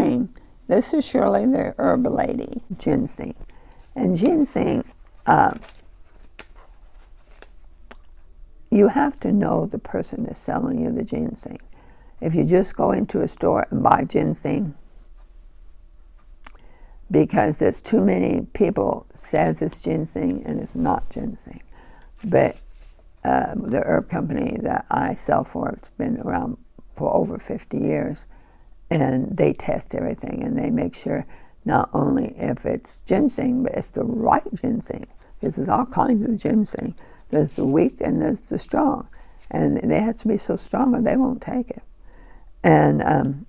beginning, this is Shirley, the herbal lady, ginseng. And ginseng, you have to know the person that's selling you the ginseng. If you just go into a store and buy ginseng, because there's too many people says it's ginseng and it's not ginseng. But the herb company that I sell for, it's been around for over 50 years, and they test everything and they make sure not only if it's ginseng, but it's the right ginseng. Because there's all kinds of ginseng. There's the weak and there's the strong. And they have to be so strong or they won't take it. And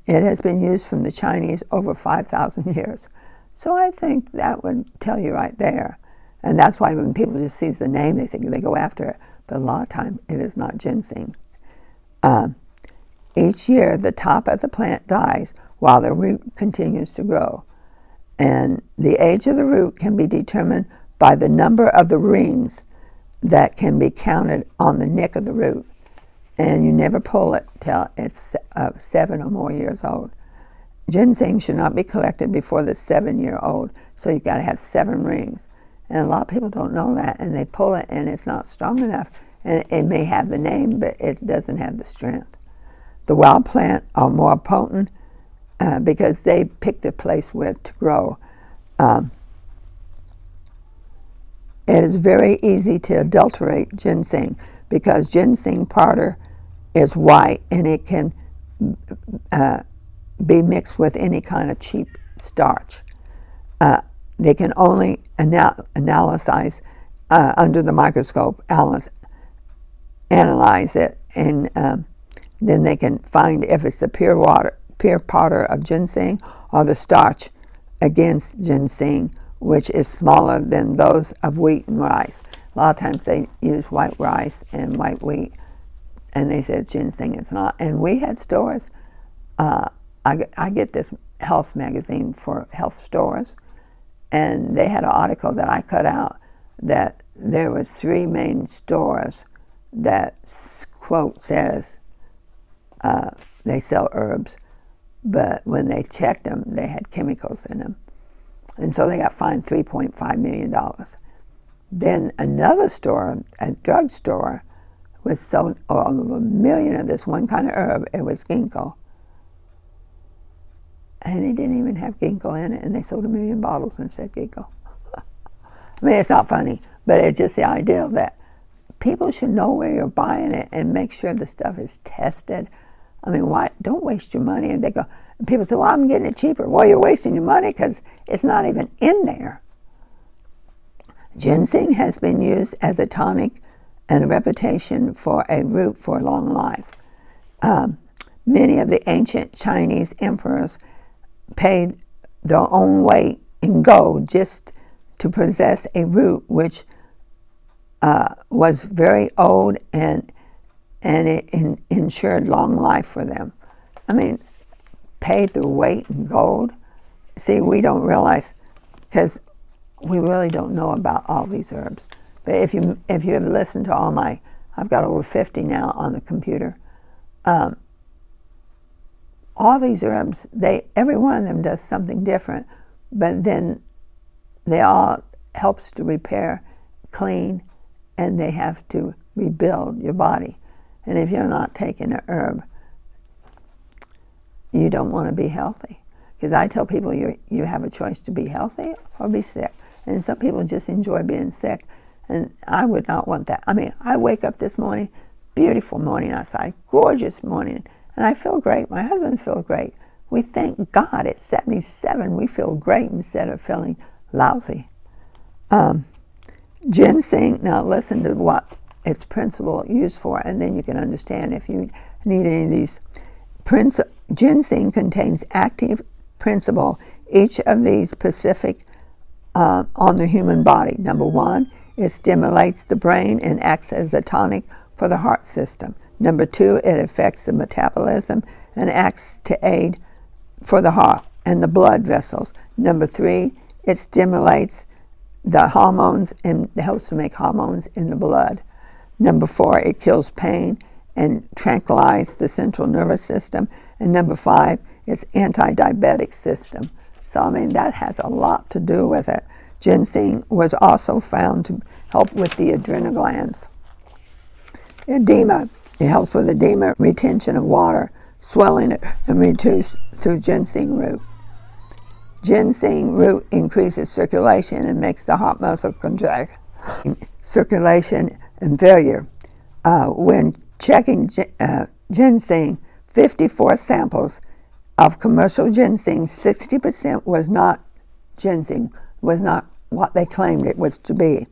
it has been used from the Chinese over 5,000 years. So I think that would tell you right there. And that's why when people just see the name, they think they go after it. But a lot of times it is not ginseng. Each year the top of the plant dies while the root continues to grow. And the age of the root can be determined by the number of the rings that can be counted on the nick of the root. And you never pull it till it's 7 or more years old. Ginseng should not be collected before the 7-year-old, so you've got to have 7 rings. And a lot of people don't know that, and they pull it and it's not strong enough. And it may have the name, but it doesn't have the strength. The wild plant are more potent because they pick the place where to grow. It is very easy to adulterate ginseng because ginseng powder is white and it can be mixed with any kind of cheap starch. They can only analyze under the microscope, analyze it, and then they can find if it's the pure powder of ginseng or the starch against ginseng, which is smaller than those of wheat and rice. A lot of times they use white rice and white wheat, and they said ginseng is not. And we had stores. I get this health magazine for health stores, and they had an article that I cut out that there was 3 main stores that, quote, says they sell herbs, but when they checked them, they had chemicals in them. And so they got fined $3.5 million. Then another store, a drugstore, was sold over 1 million of this one kind of herb. It was ginkgo. And it didn't even have ginkgo in it, and they sold 1 million bottles and said ginkgo. I mean, it's not funny, but it's just the idea that people should know where you're buying it and make sure the stuff is tested. I mean, why? Don't waste your money. And they go, and people say, well, I'm getting it cheaper. Well, you're wasting your money because it's not even in there. Ginseng has been used as a tonic and a reputation for a root for a long life. Many of the ancient Chinese emperors paid their own weight in gold just to possess a root which was very old and it ensured long life for them. I mean, paid their weight in gold. See, we don't realize because we really don't know about all these herbs. But if you have listened to all my, I've got over 50 now on the computer. All these herbs, every one of them does something different, but then they all helps to repair, clean, and they have to rebuild your body. And if you're not taking an herb, you don't want to be healthy. Because I tell people you have a choice to be healthy or be sick. And some people just enjoy being sick. And I would not want that. I mean, I wake up this morning, beautiful morning outside, gorgeous morning, and I feel great. My husband feels great. We thank God at 77 we feel great instead of feeling lousy. Ginseng, now listen to what its principle used for, and then you can understand if you need any of these. Ginseng contains active principle, each of these specific on the human body. Number 1, it stimulates the brain and acts as a tonic for the heart system. Number 2, it affects the metabolism and acts to aid for the heart and the blood vessels. Number 3, it stimulates the hormones and helps to make hormones in the blood. Number 4, it kills pain and tranquilizes the central nervous system. And number 5, its anti-diabetic system. So, I mean, that has a lot to do with it. Ginseng was also found to help with the adrenal glands. Edema. It helps with edema, retention of water, swelling, and reduced through ginseng root. Ginseng root increases circulation and makes the heart muscle contract. Circulation and failure. When checking ginseng, 54 samples of commercial ginseng, 60% was not ginseng, was not what they claimed it was to be.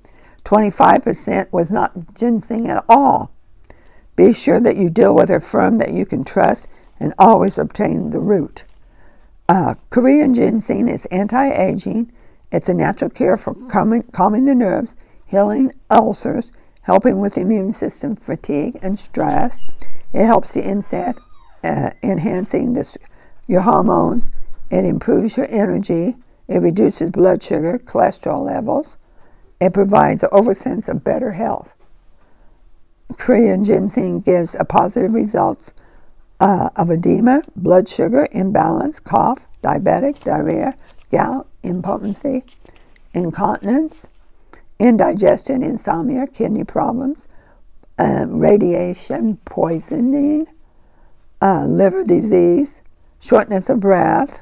25% was not ginseng at all. Be sure that you deal with a firm that you can trust and always obtain the root. Korean ginseng is anti-aging. It's a natural cure for calming the nerves, healing ulcers, helping with immune system fatigue and stress. It helps the insect, enhancing your hormones. It improves your energy. It reduces blood sugar, cholesterol levels. It provides an oversense of better health. Korean ginseng gives a positive results of edema, blood sugar imbalance, cough, diabetic, diarrhea, gout, impotency, incontinence, indigestion, insomnia, kidney problems, radiation, poisoning, liver disease, shortness of breath,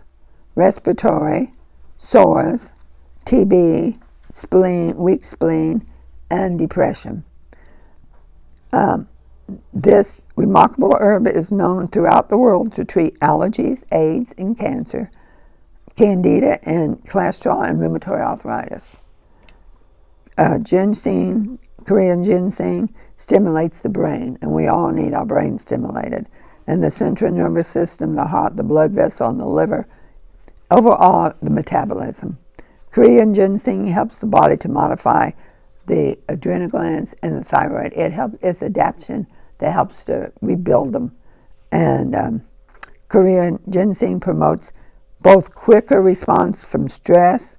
respiratory, sores, TB, spleen, weak spleen, and depression. This remarkable herb is known throughout the world to treat allergies, AIDS, and cancer, candida, and cholesterol and rheumatoid arthritis. Ginseng, Korean ginseng, stimulates the brain, and we all need our brain stimulated, and the central nervous system, the heart, the blood vessel, and the liver, overall the metabolism. Korean ginseng helps the body to modify the adrenal glands and the thyroid. It's adaptation that helps to rebuild them. And Korean ginseng promotes both quicker response from stress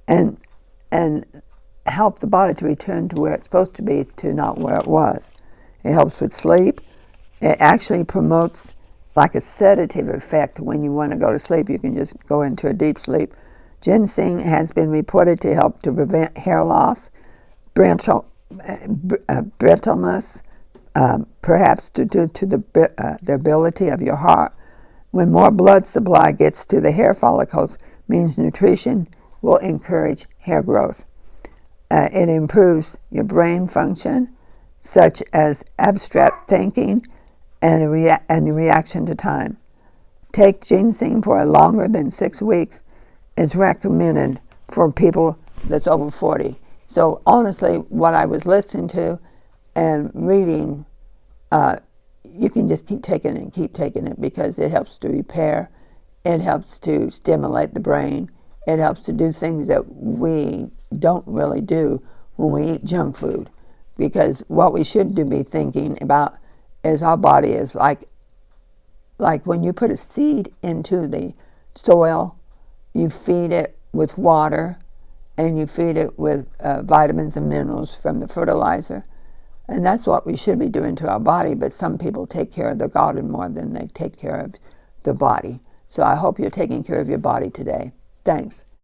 and help the body to return to where it's supposed to be, to not where it was. It helps with sleep. It actually promotes like a sedative effect. When you want to go to sleep, you can just go into a deep sleep. Ginseng has been reported to help to prevent hair loss, brittleness, perhaps due to the ability of your heart. When more blood supply gets to the hair follicles, means nutrition will encourage hair growth. It improves your brain function, such as abstract thinking and the reaction to time. Take ginseng for longer than 6 weeks. Is recommended for people that's over 40. So honestly, what I was listening to and reading, you can just keep taking it because it helps to repair, it helps to stimulate the brain, it helps to do things that we don't really do when we eat junk food. Because what we should be thinking about is our body is like when you put a seed into the soil, you feed it with water, and you feed it with vitamins and minerals from the fertilizer. And that's what we should be doing to our body, but some people take care of the garden more than they take care of the body. So I hope you're taking care of your body today. Thanks.